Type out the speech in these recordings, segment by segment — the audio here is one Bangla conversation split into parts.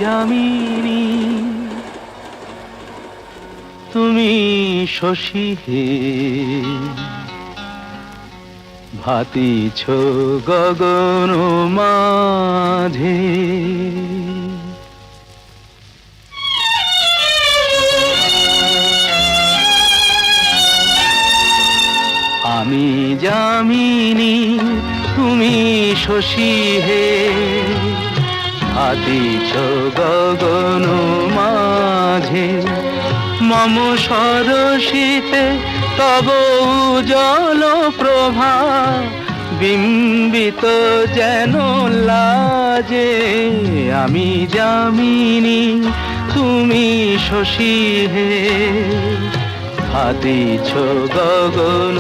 যামিনী তুমি শশী হে, ভাতিছ গগন মাঝে। আমি যামিনী তুমি শশী হে, ভাতিছ গগন মাঝে। মম সরসিতে তব উজ্জ্বল প্রভা, বিম্বিত যেন লাজে। আমি যামিনী তুমি শশী হে, ভাতিছ গগন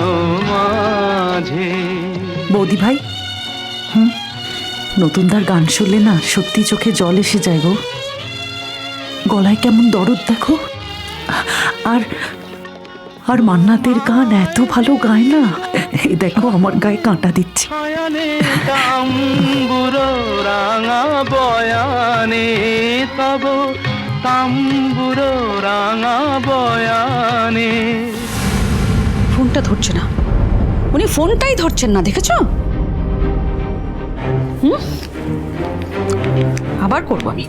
মাঝে। বৌদি ভাই, নতুনদার গান শুনলে না সত্যি চোখে জল এসে যায় গো। গলায় কেমন দরদ দেখো। আর আর মান্নাতের গান এত ভালো গায় না, এই দেখো আমার গায়ে কাঁটা দিচ্ছে। তাম্বুর রাঙা বয়ানে তব, তাম্বুর রাঙা বয়ানে। ফোনটা ধরছে না, উনি ফোনটাই ধরছেন না, দেখেছ? আবার করবো, আমি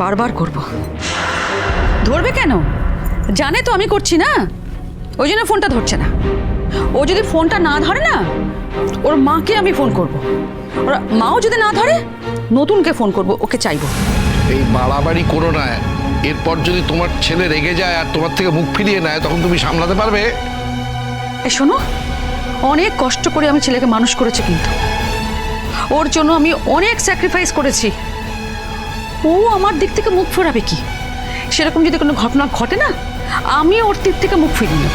বারবার করব। ধরবে কেন? জানে তো আমি করছি না, ওই জন্য ফোনটা ধরছে না। ও যদি ফোনটা না ধরে না, ওর মাকে আমি ফোন করব। ওর মাও যদি না ধরে, নতুনকে ফোন করব, ওকে চাইবো। এই বাড়াবাড়ি করো না। এরপর যদি তোমার ছেলে রেগে যায় আর তোমার থেকে মুখ ফিরিয়ে নেয়, তখন তুমি সামলাতে পারবে? এই শোনো, অনেক কষ্ট করে আমি ছেলেকে মানুষ করেছি, কিন্তু ওর জন্য আমি অনেক স্যাক্রিফাইস করেছি। ও আমার দিক থেকে মুখ ফেরাবে কি? সেরকম যদি কোনো ঘটনা ঘটে না, আমি ওর দিক থেকে মুখ ফিরিয়ে নেব।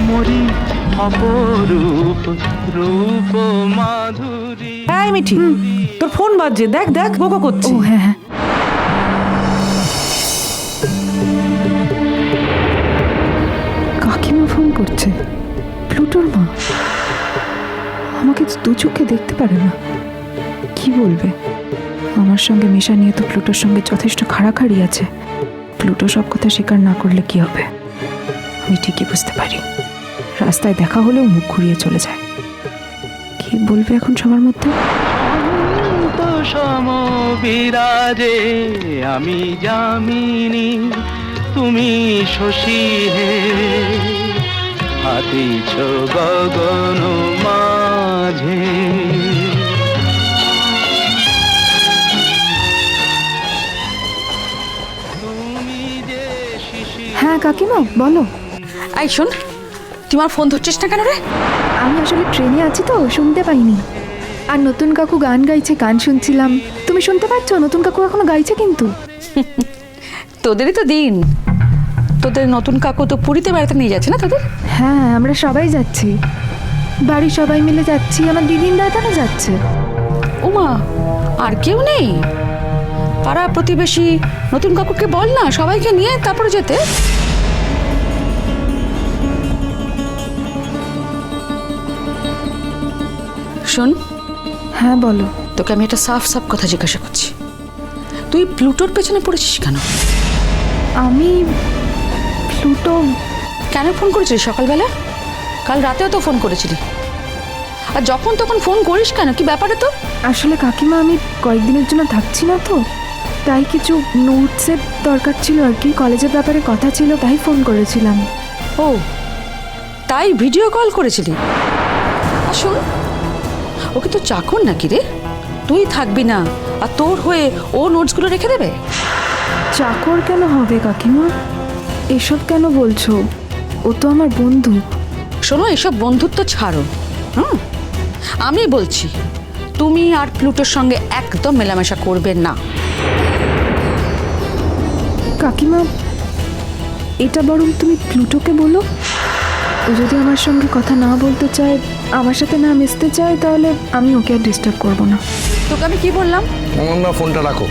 মরি অপরূপ রূপ মাধুরী। হ্যাঁ মিঠি, তোর ফোন বাজছে, দেখ দেখ বকো করছি। হ্যাঁ হ্যাঁ, কাকিমা ফোন করছে। প্লুটোর মা আমাকে দু চোখে দেখতে পারে না, কি বলবে? আমার সঙ্গে মেশা নিয়ে তো প্লুটোর সঙ্গে যথেষ্ট খাড়াখাড়ি আছে। প্লুটো সব কথা স্বীকার না করলে কি হবে? আমি ঠিকই বুঝতে পারি, রাস্তায় দেখা হলেও মুখ ঘুরিয়ে চলে যায়। কি বলবে এখন সবার মধ্যে? অনন্ত সম বিরাজে আমি যামিনী তুমি শশী হে, ভাতিছ গগন মাঝে। তুমি যে শিশির। হ্যাঁ কাকিমা বলো। এই শোন, তুই আমার ফোন ধরছিস না কেন রে? আমি আসলে ট্রেনে আছি তো শুনতে পাইনি। আর নতুন কাকু গান গাইছে, গান শুনছিলাম। তুমি শুনতে পাচ্ছ? নতুন কাকু এখনো গাইছে কিন্তু। তোদেরই তো দিন। তোদের নতুন কাকু তো পুরীতে বেড়াতে নিয়ে যাচ্ছে না তোদের? হ্যাঁ, আমরা সবাই যাচ্ছি, বাড়ির সবাই মিলে যাচ্ছি। আমার দিদিন দাদারা যাচ্ছে। ওমা, আর কেউ নেই? পাড়া প্রতিবেশী নতুন কাকুকে বল না সবাইকে নিয়ে তারপরে যেতে। শোন, হ্যাঁ বলো। তোকে আমি একটা সাফ সাফ কথা জিজ্ঞাসা করছি, তুই প্লুটোর পেছনে পড়েছিস কেন? আমি প্লুটো কেন ফোন করেছিলি সকালবেলা? কাল রাতেও তো ফোন করেছিলি। আর যখন তখন ফোন করিস কেন? কি ব্যাপারে তো? আসলে কাকিমা আমি কয়েকদিনের জন্য থাকছি না তো, তাই কিছু নোটসের দরকার ছিল আর কি। কলেজের ব্যাপারে কথা ছিল, তাই ফোন করেছিলাম। ও তাই ভিডিও কল করেছিলি? আসুন, ওকে তো চাকর নাকি রে? তুই থাকবি না আর তোর হয়ে ও নোটসগুলো রেখে দেবে? চাকর কেন হবে কাকিমা? এসব কেন বলছো? ও তো আমার বন্ধু। শোনো, এসব বন্ধুত্ব ছাড়ো। আমি বলছি, তুমি আর প্লুটোর সঙ্গে একদম মেলামেশা করবে না। কাকিমা, এটা বরং তুমি প্লুটোকে বলো। ও যদি আমার সঙ্গে কথা না বলতে চায়, আমার সাথে না মিশতে চায়, তাহলে আমি ওকে আর ডিস্টার্ব করবো না। তোকে আমি কি বললাম? অনন্যা ফোনটা রাখো,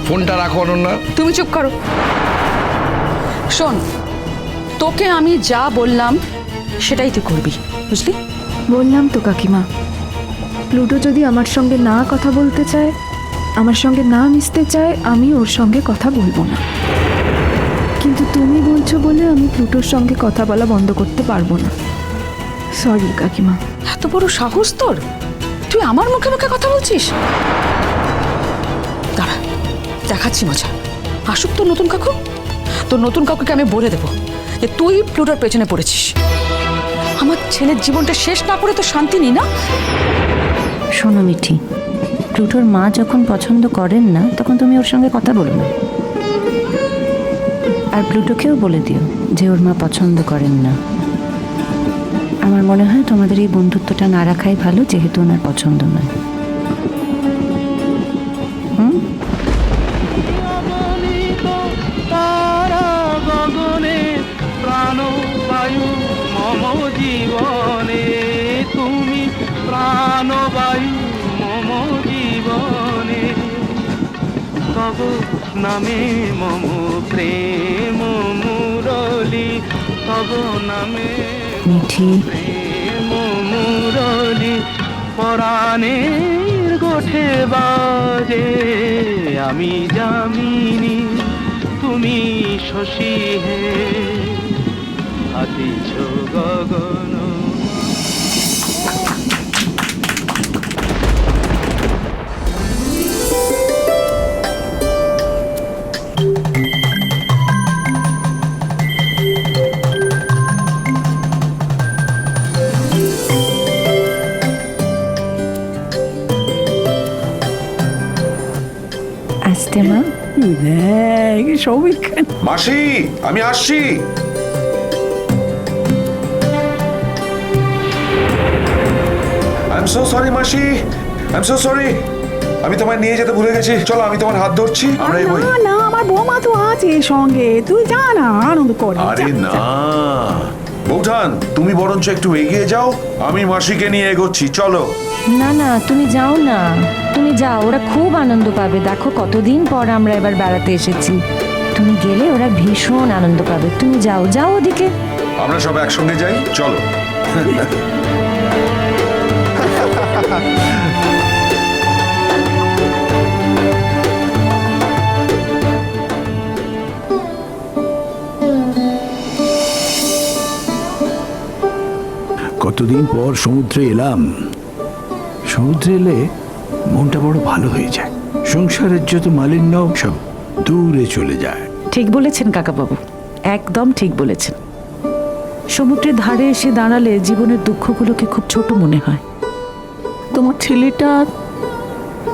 ফোনটা রাখো অনন্যা। তুমি চুপ করো। শোন, তোকে আমি যা বললাম সেটাই তুই করবি, বুঝলি? বললাম তো কাকিমা, প্লুটো যদি আমার সঙ্গে না কথা বলতে চায়, আমার সঙ্গে না মিশতে চায়, আমি ওর সঙ্গে কথা বলবো না। কিন্তু তুমি বলছো বলে আমি প্লুটোর সঙ্গে কথা বলা বন্ধ করতে পারবো না। সরি কাকিমা। এত বড় সাহস তোর, তুই আমার মুখে মুখে কথা বলছিস? দাঁড়া, দেখাচ্ছি মজা। আসুক তোর নতুন কাকু, তোর নতুন কাকুকে আমি বলে দেবো যে তুই প্লুটোর পেছনে পড়েছিস। আমার ছেলের জীবনটা শেষ না করে তো শান্তি নেই না। শোনো মিঠি, প্লুটোর মা যখন পছন্দ করেন না তখন তুমি ওর সঙ্গে কথা বলো না। আর প্লুটোকেও বলে দিও যে ওর মা পছন্দ করেন না। আমার মনে হয় তোমাদের এই বন্ধুত্বটা না রাখাই ভালো, যেহেতু ওনার পছন্দ নয়। অগণিত তারা গগনে প্রাণবায়ু মম জীবনে, তুমি প্রাণবায়ু মম জীবনে, তব নামে মম প্রেম মুরলি, তব নামে মিঠি, প্রেম মুরলি, পরাণের গোঠে বাজে, আমি যামিনী তুমি শশী হে, হাতিছ গগন। আসতে মা। মাসি, আমি আসছি। আই এম সো সরি মাসি, আই এম সো সরি। আমি তোমায় নিয়ে যেতে ভুলে গেছি। চলো, আমি তোমার হাত ধরছি, আমরা এগোই। না, আমার বৌমা তো আছে সঙ্গে, তুই যা না, আনন্দ কর। আরে না বৌঠান, তুমি বরঞ্চ একটু এগিয়ে যাও, আমি মাসিকে নিয়ে এগোচ্ছি। চলো। না না, তুমি যাও না, তুমি যাও, ওরা খুব আনন্দ পাবে। দেখো কতদিন পর আমরা এবার বেড়াতে এসেছি, তুমি গেলে ওরা ভীষণ আনন্দ পাবে। তুমি যাও, যাও ওদিকে। আমরা সব একসঙ্গে যাই, চলো। কতদিন পর সমুদ্রে এলাম। সমুদ্রে এলে মনটা বড় ভালো হয়ে যায়, সংসারের যত মালিন্য সব দূরে চলে যায়। ঠিক বলেছেন কাকাবাবু, একদম ঠিক বলেছেন। সমুদ্রের ধারে এসে দাঁড়ালে জীবনের দুঃখগুলোকে খুব ছোট মনে হয়। তোমার ছেলেটা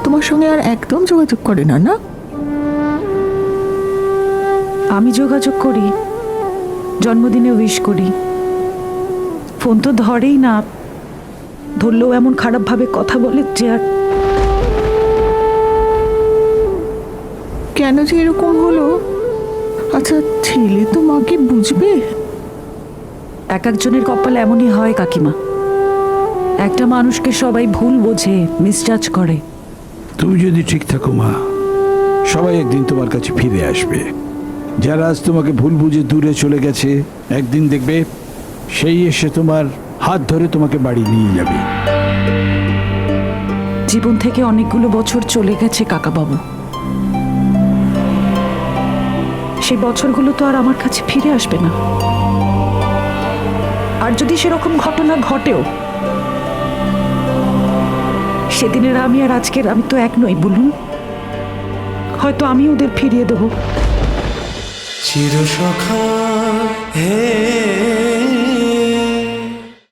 তোমার সঙ্গে আর একদম যোগাযোগ করে না, না? আমি যোগাযোগ করি, জন্মদিনে উইশ করি, ফোন তো ধরেই না। ধরলেও এমন খারাপভাবে কথা বলে যে আর। কেন যে এরকম হলো? আচ্ছা, ছেলে তো মাকে বুঝবে? এক একজনের কপাল এমনই হয় কাকিমা। একটা মানুষকে সবাই ভুল বোঝে, মিসজাজ করে। তুমি যদি ঠিক থাকো মা, সবাই একদিন তোমার কাছে ফিরে আসবে। যারা আজ তোমাকে ভুল বুঝে দূরে চলে গেছে, একদিন দেখবে সেই এসে তোমার হাত ধরে তোমাকে বাড়ি নিয়ে যাবে। জীবন থেকে অনেকগুলো বছর চলে গেছে কাকাবাবু, সেই বছরগুলো তো আর আমার কাছে ফিরে আসবে না। আর যদি সেরকম ঘটনা ঘটেও, সেদিনের আমি আর আজকের আমি তো এক নই বলুন। হয়তো আমি ওদের ফিরিয়ে দেবো। চিরসখা হে